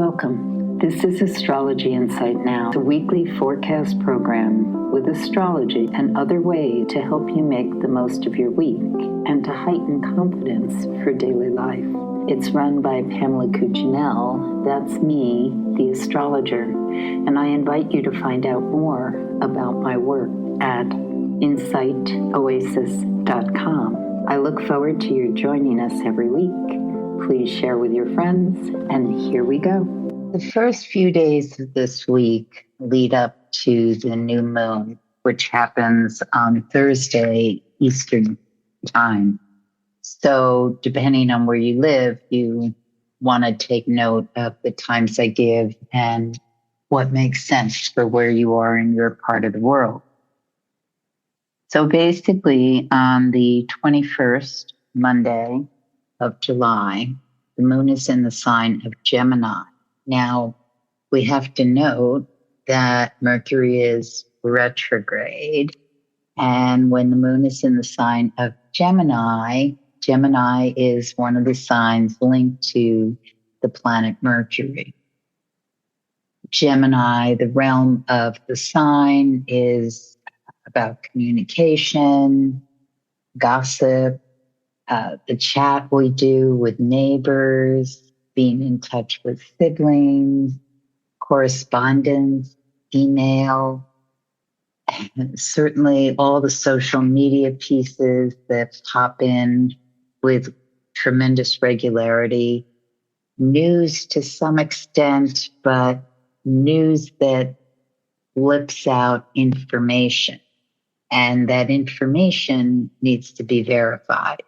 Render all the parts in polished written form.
Welcome. This is Astrology Insight Now, a weekly forecast program with astrology and other ways to help you make the most of your week and to heighten confidence for daily life. It's run by Pamela Cuccinell, that's me, the astrologer, and I invite you to find out more about my work at insightoasis.com. I look forward to your joining us every week. Please share with your friends, and here we go. The first few days of this week lead up to the new moon, which happens on Thursday Eastern time. So depending on where you live, you want to take note of the times I give and what makes sense for where you are in your part of the world. So basically on the 21st, Monday of July, the moon is in the sign of Gemini. Now, we have to note that Mercury is retrograde, and when the moon is in the sign of Gemini, Gemini is one of the signs linked to the planet Mercury. Gemini, the realm of the sign, is about communication, gossip, the chat we do with neighbors, being in touch with siblings, correspondence, email, certainly all the social media pieces that pop in with tremendous regularity, news to some extent, but news that blips out information, and that information needs to be verified,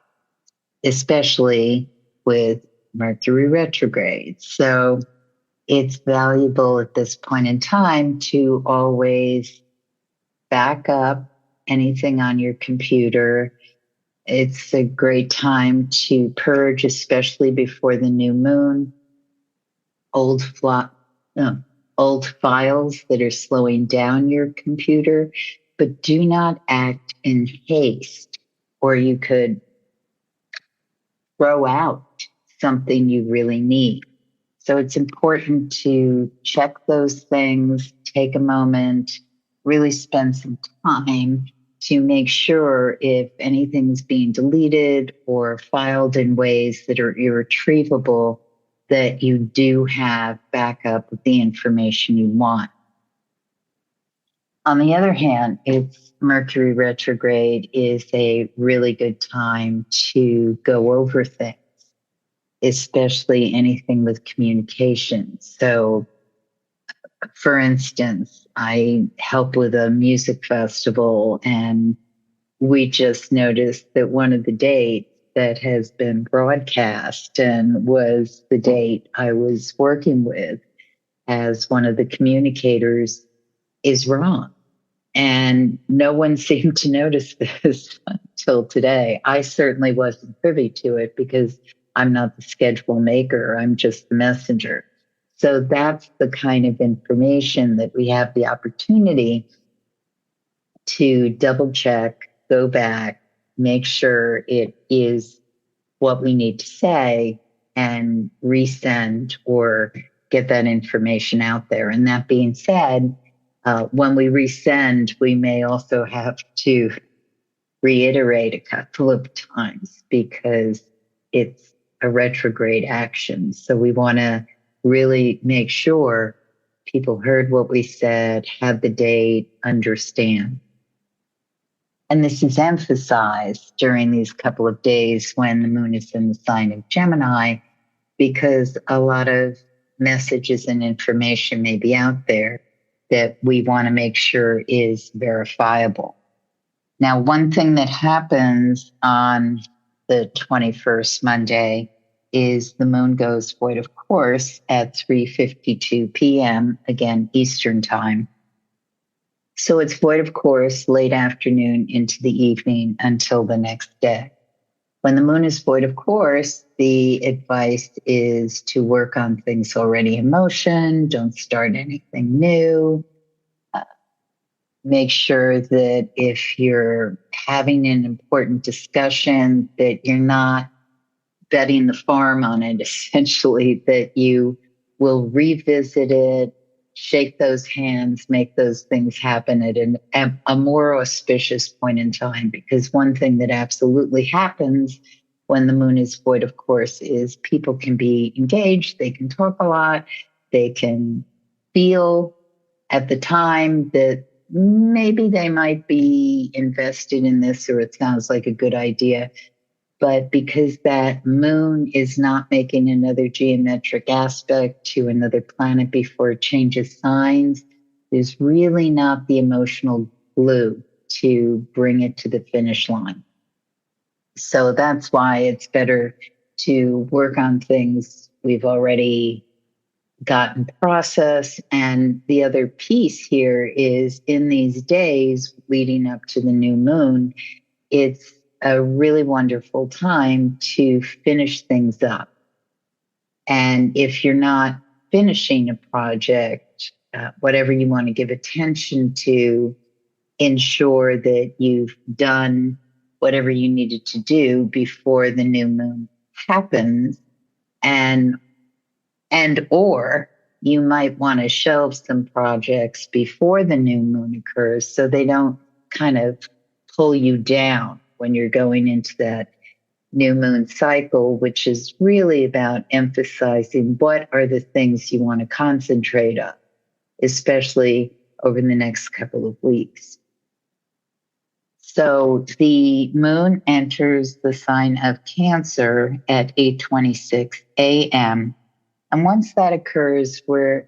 especially with Mercury retrograde. So it's valuable at this point in time to always back up anything on your computer. It's a great time to purge, especially before the new moon, old files that are slowing down your computer, but do not act in haste, or you could throw out something you really need. So it's important to check those things, take a moment, really spend some time to make sure if anything's being deleted or filed in ways that are irretrievable, that you do have backup of the information you want. On the other hand, it's Mercury retrograde is a really good time to go over things, especially anything with communication. So, for instance, I help with a music festival, and we just noticed that one of the dates that has been broadcast and was the date I was working with as one of the communicators is wrong. And no one seemed to notice this until today. I certainly wasn't privy to it because I'm not the schedule maker. I'm just the messenger. So that's the kind of information that we have the opportunity to double check, go back, make sure it is what we need to say, and resend or get that information out there. And that being said, when we resend, we may also have to reiterate a couple of times because it's a retrograde action. So we want to really make sure people heard what we said, have the date, understand. And this is emphasized during these couple of days when the moon is in the sign of Gemini, because a lot of messages and information may be out there that we want to make sure is verifiable. Now, one thing that happens on the 21st Monday is the moon goes void of course at 3:52 p.m., again, Eastern time. So it's void of course late afternoon into the evening until the next day. When the moon is void of course, the advice is to work on things already in motion, don't start anything new. Make sure that if you're having an important discussion, that you're not betting the farm on it, essentially, that you we'll revisit it, shake those hands, make those things happen at a more auspicious point in time. Because one thing that absolutely happens when the moon is void, of course, is people can be engaged, they can talk a lot, they can feel at the time that maybe they might be invested in this, or it sounds like a good idea. But because that moon is not making another geometric aspect to another planet before it changes signs, there's really not the emotional glue to bring it to the finish line. So that's why it's better to work on things we've already gotten process. And the other piece here is in these days leading up to the new moon, it's a really wonderful time to finish things up. And if you're not finishing a project, whatever you want to give attention to, ensure that you've done whatever you needed to do before the new moon happens. Or you might want to shelve some projects before the new moon occurs so they don't kind of pull you down when you're going into that new moon cycle, which is really about emphasizing what are the things you want to concentrate on, especially over the next couple of weeks. So the moon enters the sign of Cancer at 8:26 a.m. And once that occurs, this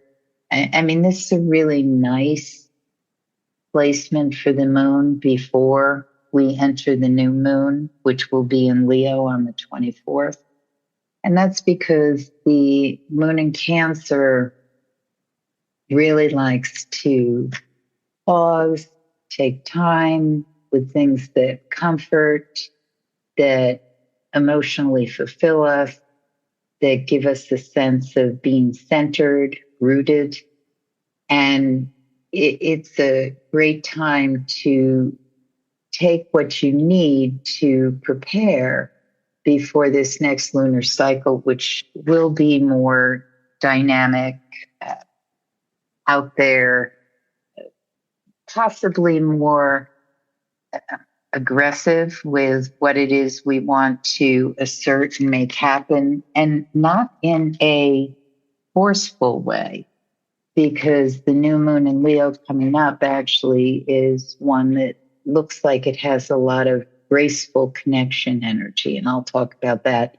is a really nice placement for the moon before we enter the new moon, which will be in Leo on the 24th. And that's because the moon in Cancer really likes to pause, take time with things that comfort, that emotionally fulfill us, that give us the sense of being centered, rooted. And it's a great time to take what you need to prepare before this next lunar cycle, which will be more dynamic, out there, possibly more aggressive with what it is we want to assert and make happen, and not in a forceful way, because the new moon in Leo coming up actually is one that looks like it has a lot of graceful connection energy. And I'll talk about that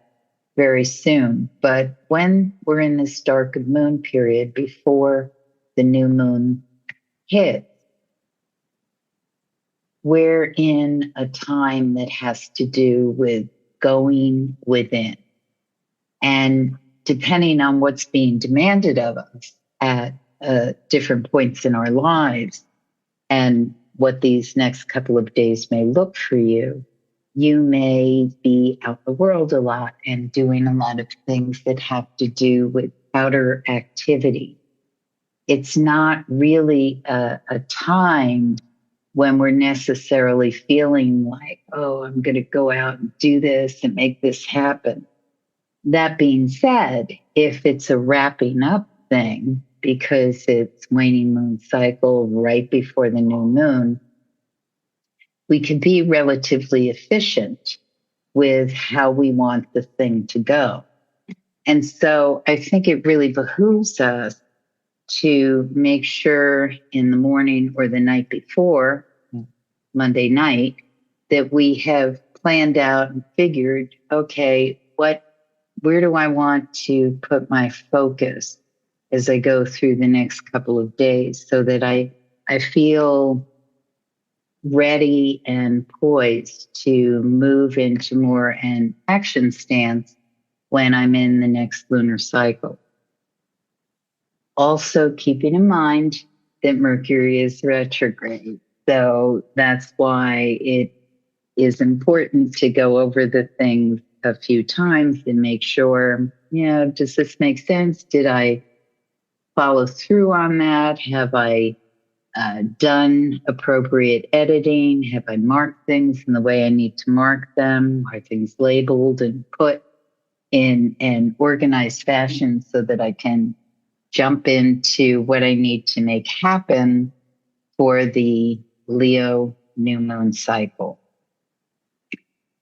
very soon. But when we're in this dark of moon period before the new moon hits, we're in a time that has to do with going within. And depending on what's being demanded of us at different points in our lives and what these next couple of days may look for you, you may be out in the world a lot and doing a lot of things that have to do with outer activity. It's not really a time when we're necessarily feeling like, oh, I'm going to go out and do this and make this happen. That being said, if it's a wrapping up thing, because it's waning moon cycle right before the new moon, we can be relatively efficient with how we want the thing to go. And so I think it really behooves us to make sure in the morning or the night before, Monday night, that we have planned out and figured, okay, where do I want to put my focus as I go through the next couple of days, so that I feel ready and poised to move into more an action stance when I'm in the next lunar cycle. Also keeping in mind that Mercury is retrograde. So that's why it is important to go over the things a few times and make sure, does this make sense? Did I follow through on that? Have I done appropriate editing? Have I marked things in the way I need to mark them? Are things labeled and put in an organized fashion so that I can jump into what I need to make happen for the Leo new moon cycle.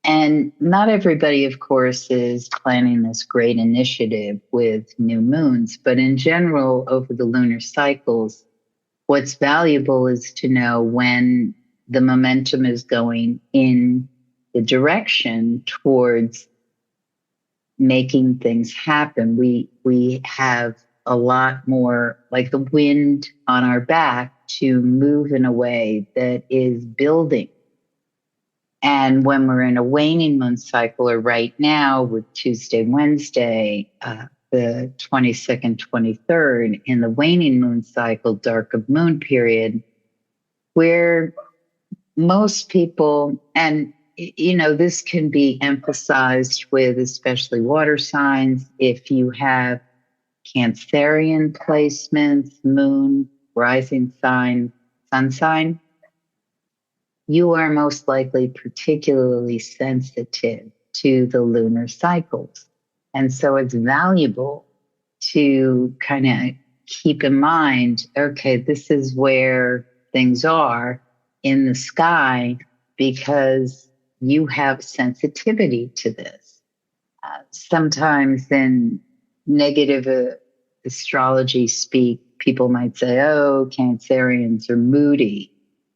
And not everybody, of course, is planning this great initiative with new moons, but in general, over the lunar cycles, what's valuable is to know when the momentum is going in the direction towards making things happen. We have a lot more, like the wind on our back, to move in a way that is building. And when we're in a waning moon cycle, or right now with Tuesday, Wednesday, the 22nd, 23rd, in the waning moon cycle, dark of moon period, where most people, and this can be emphasized with especially water signs. If you have Cancerian placements, moon, rising sign, sun sign, you are most likely particularly sensitive to the lunar cycles. And so it's valuable to kind of keep in mind, okay, this is where things are in the sky because you have sensitivity to this. Sometimes in negative astrology speak, people might say, oh, Cancerians are moody.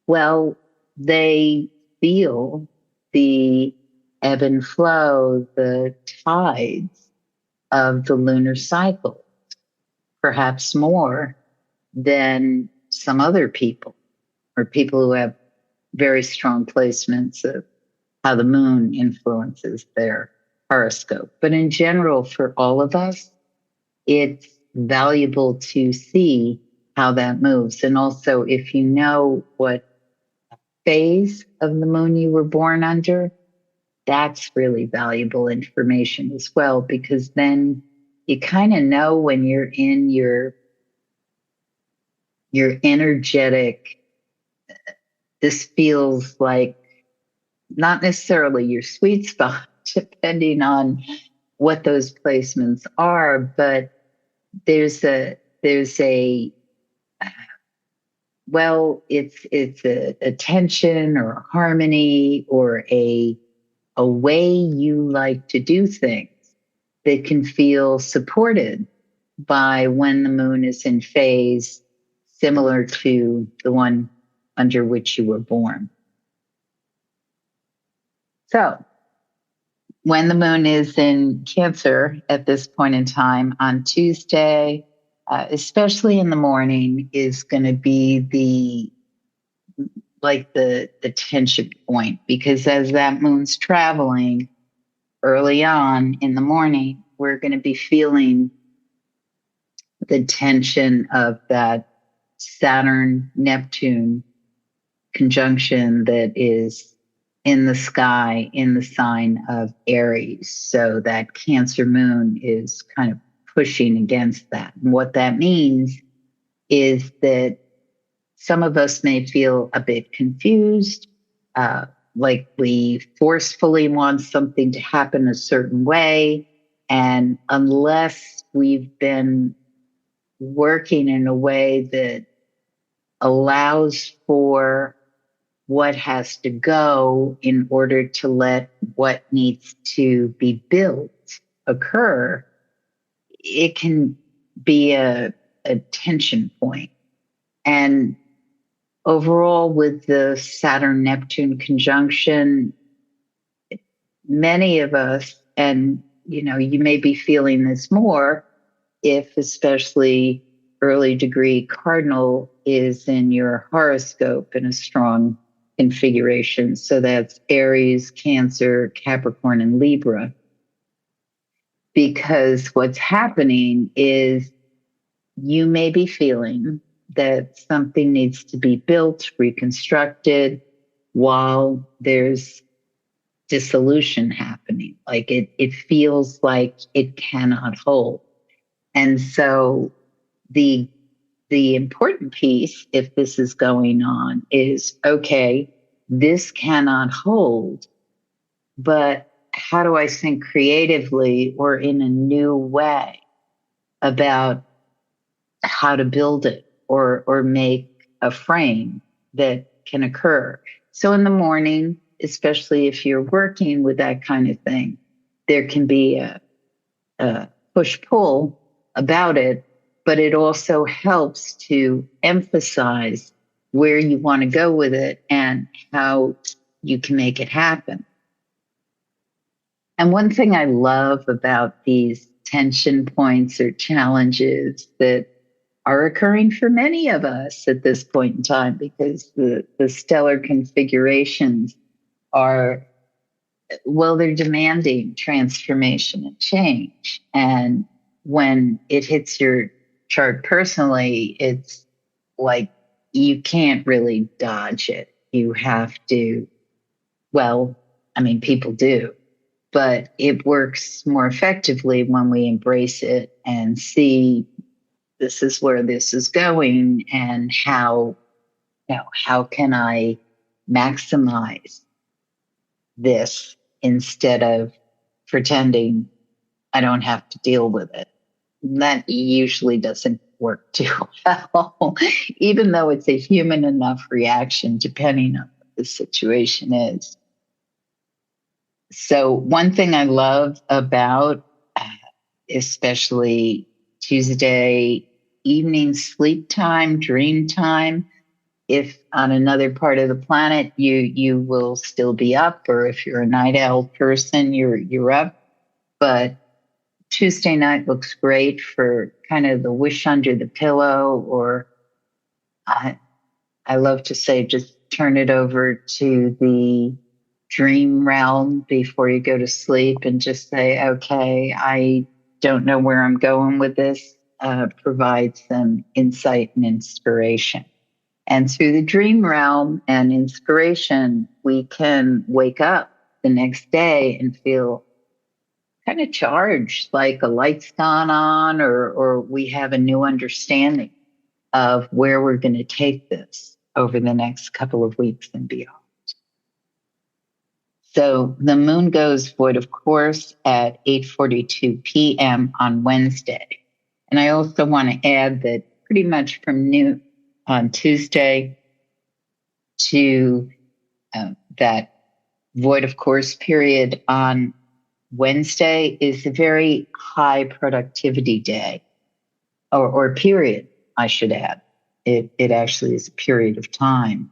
Well, they feel the ebb and flow, the tides of the lunar cycle, perhaps more than some other people, or people who have very strong placements of how the moon influences their horoscope. But in general, for all of us, it's valuable to see how that moves. And also, if you know what phase of the moon you were born under, that's really valuable information as well, because then you kind of know when you're in your energetic, this feels like not necessarily your sweet spot, depending on what those placements are, but there's a well, it's a tension or a harmony or a way you like to do things that can feel supported by when the moon is in phase similar to the one under which you were born. So when the moon is in Cancer at this point in time on Tuesday, especially in the morning, is going to be the tension point, because as that moon's traveling early on in the morning, we're going to be feeling the tension of that Saturn-Neptune conjunction that is in the sky in the sign of Aries. So that Cancer moon is kind of pushing against that. And what that means is that some of us may feel a bit confused, like we forcefully want something to happen a certain way. And unless we've been working in a way that allows for what has to go in order to let what needs to be built occur, it can be a tension point. And overall, with the Saturn-Neptune conjunction, many of us, and you may be feeling this more if especially early degree cardinal is in your horoscope in a strong configuration. So that's Aries, Cancer, Capricorn, and Libra. Because what's happening is you may be feeling that something needs to be built, reconstructed, while there's dissolution happening. Like it feels like it cannot hold. And so the important piece, if this is going on, is, okay, this cannot hold, but how do I think creatively or in a new way about how to build it or make a frame that can occur. So in the morning, especially if you're working with that kind of thing, there can be a push pull about it, but it also helps to emphasize where you want to go with it and how you can make it happen. And one thing I love about these tension points or challenges that are occurring for many of us at this point in time, because the stellar configurations are, well, they're demanding transformation and change. And when it hits your chart personally, it's like you can't really dodge it. You have to, well, I mean, people do, but it works more effectively when we embrace it and see this is where this is going and how can I maximize this instead of pretending I don't have to deal with it. That usually doesn't work too well, even though it's a human enough reaction, depending on what the situation is. So one thing I love about, especially Tuesday evening sleep time, dream time, if on another part of the planet you will still be up, or if you're a night owl person, you're up. But Tuesday night looks great for kind of the wish under the pillow, or I love to say just turn it over to the dream realm before you go to sleep and just say, okay, I don't know where I'm going with this. Provide some insight and inspiration. And through the dream realm and inspiration, we can wake up the next day and feel kind of charged, like a light's gone on, or we have a new understanding of where we're going to take this over the next couple of weeks and beyond. So the moon goes void of course at 8:42 p.m. on Wednesday. And I also want to add that pretty much from noon on Tuesday to that void of course period on Wednesday is a very high productivity day or period, I should add. It actually is a period of time.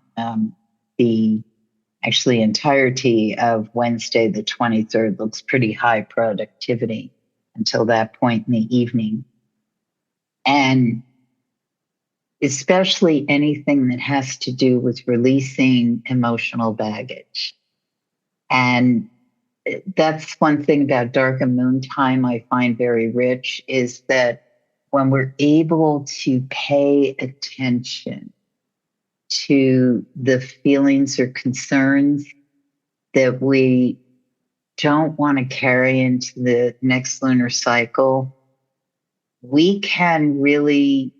The actually entirety of Wednesday, the 23rd, looks pretty high productivity until that point in the evening. And especially anything that has to do with releasing emotional baggage. And that's one thing about dark and moon time I find very rich, is that when we're able to pay attention to the feelings or concerns that we don't want to carry into the next lunar cycle, we can really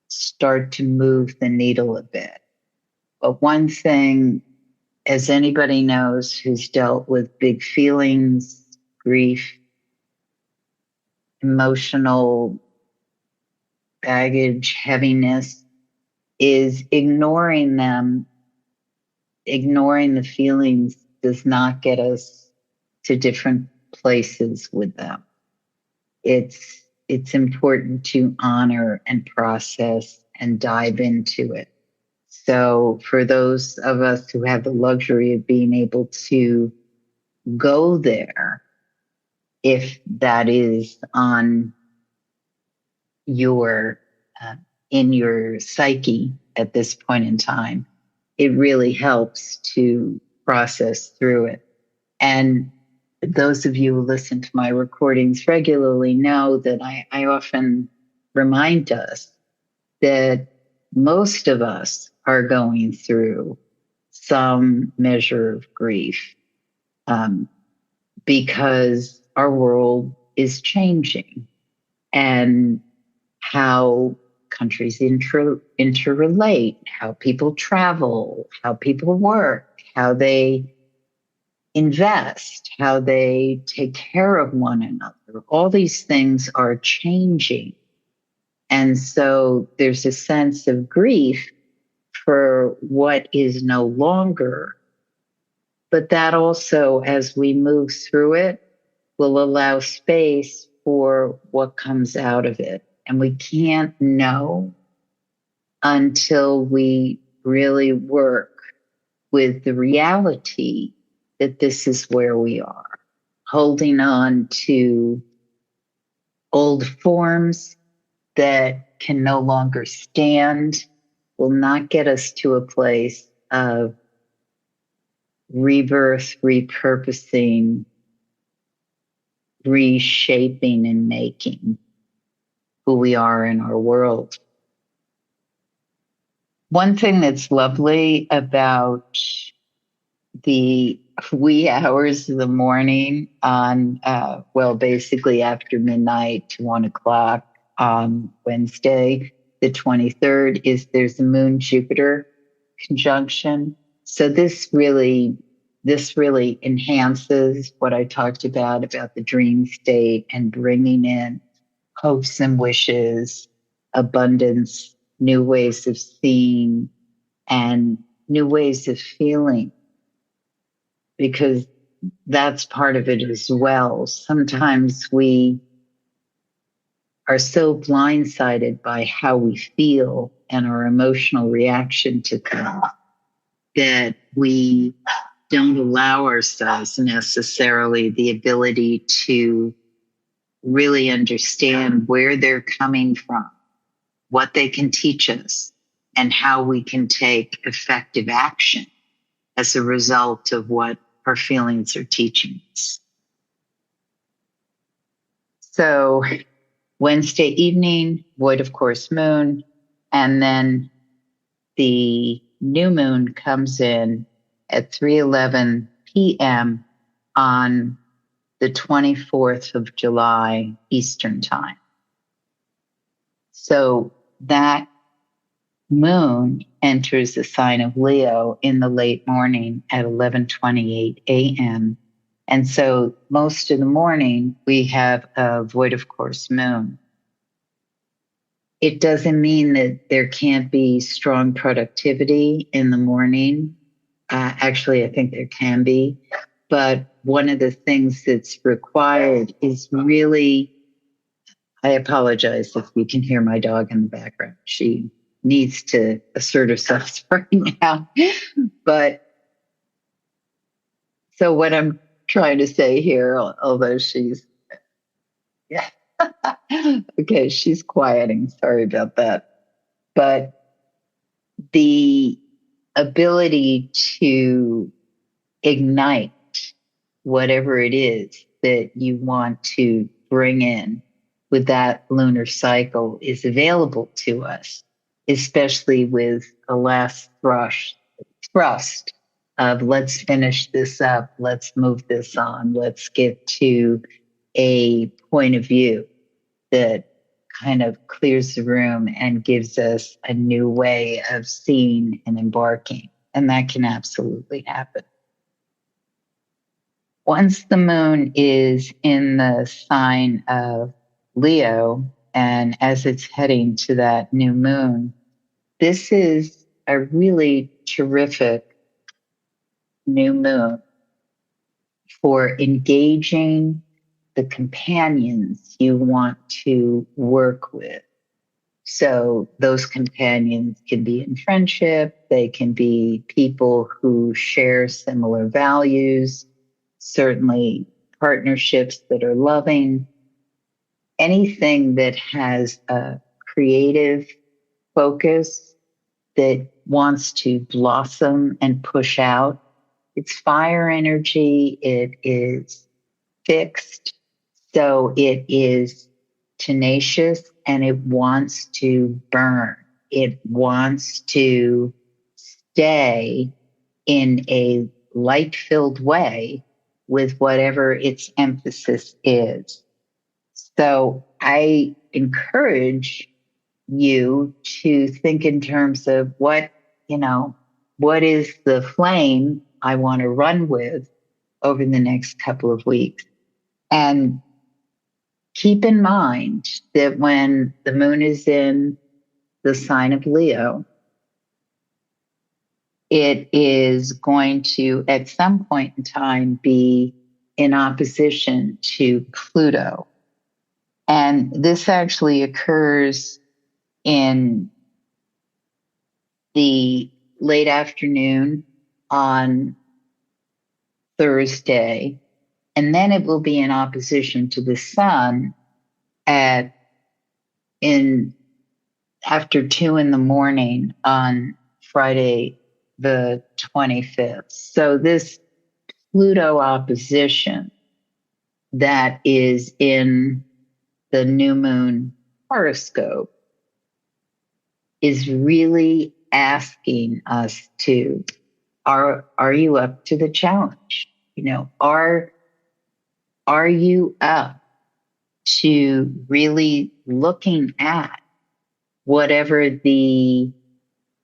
start to move the needle a bit. But one thing, as anybody knows who's dealt with big feelings, grief, emotional baggage, heaviness, is ignoring them. Ignoring the feelings does not get us to different places with them. It's important to honor and process and dive into it. So for those of us who have the luxury of being able to go there, if that is on your in your psyche at this point in time, it really helps to process through it. And those of you who listen to my recordings regularly know that I often remind us that most of us are going through some measure of grief, because our world is changing, and how countries interrelate, how people travel, how people work, how they invest, how they take care of one another. All these things are changing. And so there's a sense of grief for what is no longer. But that also, as we move through it, will allow space for what comes out of it. And we can't know until we really work with the reality that this is where we are. Holding on to old forms that can no longer stand will not get us to a place of rebirth, repurposing, reshaping, and making who we are in our world. One thing that's lovely about the wee hours of the morning on, basically after midnight to 1:00 on Wednesday, the 23rd, is there's a Moon-Jupiter conjunction. So this really enhances what I talked about the dream state and bringing in hopes and wishes, abundance, new ways of seeing, and new ways of feeling, because that's part of it as well. Sometimes we are so blindsided by how we feel and our emotional reaction to things that we don't allow ourselves necessarily the ability to really understand where they're coming from, what they can teach us, and how we can take effective action as a result of what our feelings are teaching us. So Wednesday evening, void of course moon, and then the new moon comes in at 3:11 p.m. on the 24th of July Eastern Time. So that moon enters the sign of Leo in the late morning at 11:28 a.m. And so most of the morning we have a void of course moon. It doesn't mean that there can't be strong productivity in the morning. Actually, I think there can be. But one of the things that's required is really, I apologize if you can hear my dog in the background. She needs to assert herself right now. But so what I'm trying to say here, although she's, yeah. Okay, she's quieting. Sorry about that. But the ability to ignite whatever it is that you want to bring in with that lunar cycle is available to us, especially with a last thrust of let's finish this up, let's move this on, let's get to a point of view that kind of clears the room and gives us a new way of seeing and embarking. And that can absolutely happen. Once the moon is in the sign of Leo, and as it's heading to that new moon, this is a really terrific new moon for engaging the companions you want to work with. So those companions can be in friendship, they can be people who share similar values, certainly partnerships that are loving, anything that has a creative focus that wants to blossom and push out. It's fire energy, it is fixed, so it is tenacious and it wants to burn. It wants to stay in a light-filled way with whatever its emphasis is. So I encourage you to think in terms of what is the flame I want to run with over the next couple of weeks. And keep in mind that when the moon is in the sign of Leo, it is going to, at some point in time, be in opposition to Pluto. And this actually occurs in the late afternoon on Thursday, and then it will be in opposition to the sun at in after 2 a.m. on Friday the 25th. So this Pluto opposition that is in the new moon horoscope is really asking us to, are you up to the challenge? You know, are you up to really looking at whatever the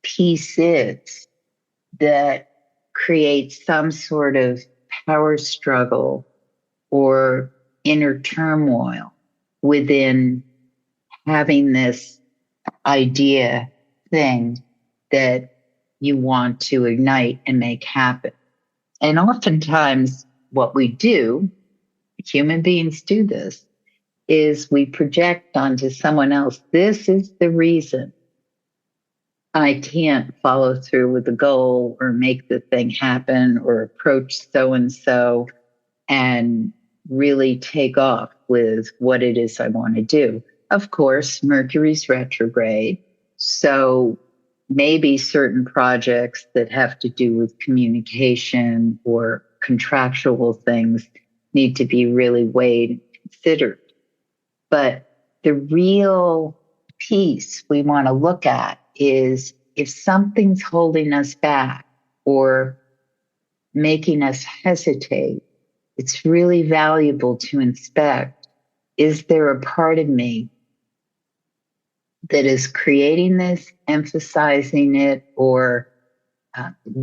piece is that creates some sort of power struggle or inner turmoil within having this idea thing that you want to ignite and make happen. And oftentimes what we do, human beings do this, is we project onto someone else. This is the reason I can't follow through with the goal or make the thing happen or approach so-and-so and really take off with what it is I want to do. Of course, Mercury's retrograde. So maybe certain projects that have to do with communication or contractual things need to be really weighed and considered. But the real piece we want to look at is if something's holding us back or making us hesitate, it's really valuable to inspect, is there a part of me that is creating this, emphasizing it, or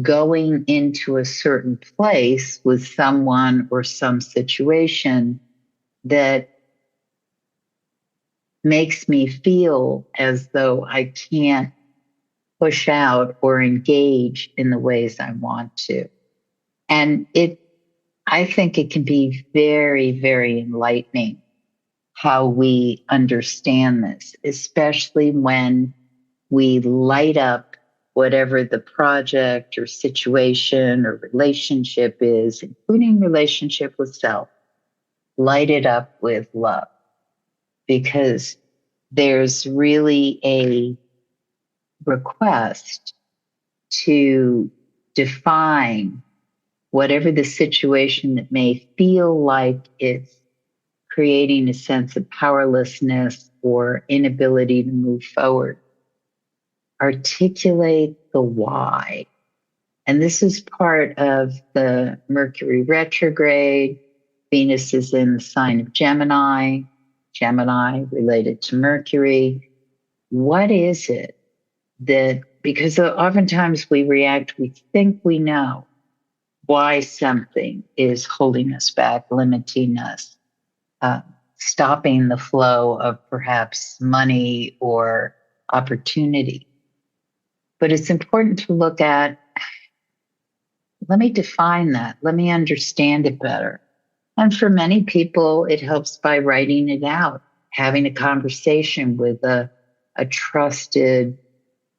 going into a certain place with someone or some situation that makes me feel as though I can't push out or engage in the ways I want to. And I think it can be very, very enlightening how we understand this, especially when we light up whatever the project or situation or relationship is, including relationship with self, light it up with love. Because there's really a request to define whatever the situation that may feel like it's creating a sense of powerlessness or inability to move forward. Articulate the why. And this is part of the Mercury retrograde. Venus is in the sign of Gemini. Gemini related to Mercury. What is it that, because oftentimes we react, we think we know why something is holding us back, limiting us, stopping the flow of perhaps money or opportunity. But it's important to look at, let me define that. Let me understand it better. And for many people, it helps by writing it out, having a conversation with a trusted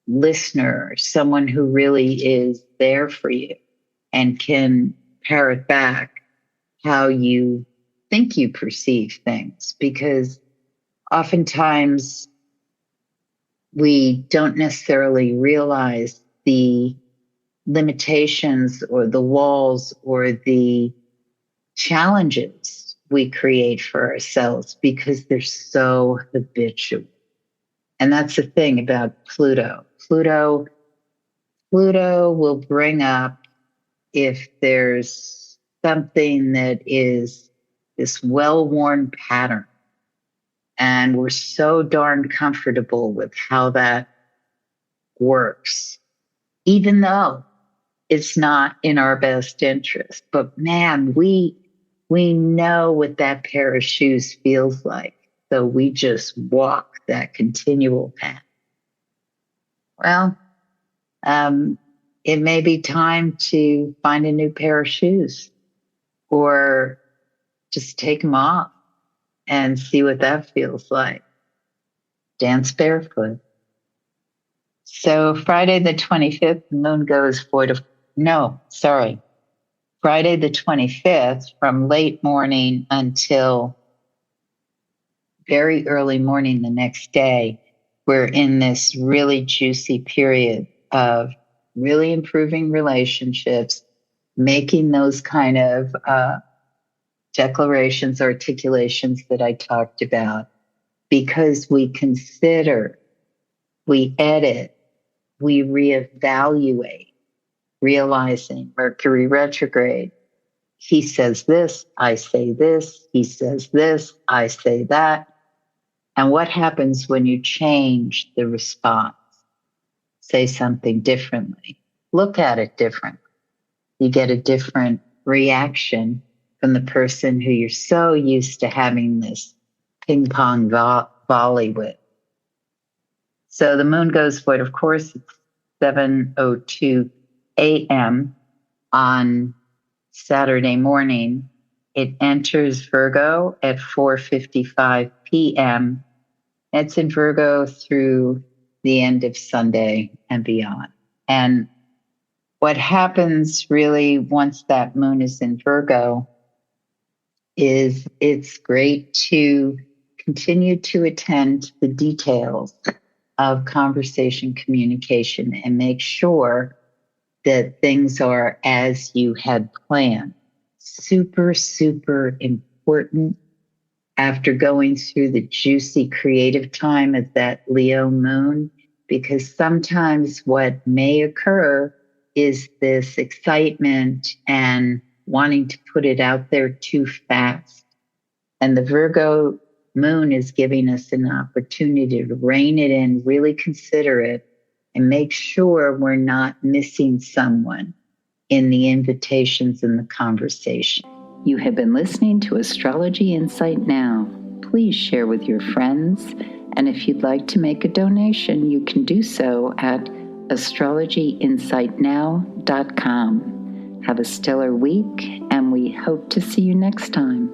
listener, someone who really is there for you and can parrot back how you think you perceive things. Because oftentimes we don't necessarily realize the limitations or the walls or the challenges we create for ourselves because they're so habitual. And that's the thing about Pluto. Pluto will bring up, if there's something that is this well-worn pattern, and we're so darn comfortable with how that works, even though it's not in our best interest. But man, we know what that pair of shoes feels like. so we just walk that continual path. Well, it may be time to find a new pair of shoes or just take them off and see what that feels like. Dance barefoot. So Friday the 25th, the moon goes Friday the 25th from late morning until very early morning the next day, we're in this really juicy period of really improving relationships, making those kind of declarations, articulations that I talked about, because we consider, we edit, we reevaluate, realizing Mercury retrograde. He says this, I say this, he says this, I say that. And what happens when you change the response? Say something differently, look at it differently. You get a different reaction from the person who you're so used to having this ping pong volley with. So the moon goes void, of course, it's 7:02 a.m. on Saturday morning. It enters Virgo at 4:55 p.m. It's in Virgo through the end of Sunday and beyond. And what happens really once that moon is in Virgo is it's great to continue to attend to the details of conversation communication and make sure that things are as you had planned. Super, super important after going through the juicy creative time of that Leo moon, because sometimes what may occur is this excitement and wanting to put it out there too fast. And the Virgo moon is giving us an opportunity to rein it in, really consider it, and make sure we're not missing someone in the invitations and the conversation. You have been listening to Astrology Insight Now. Please share with your friends, and if you'd like to make a donation, you can do so at astrologyinsightnow.com. Have a stellar week, and we hope to see you next time.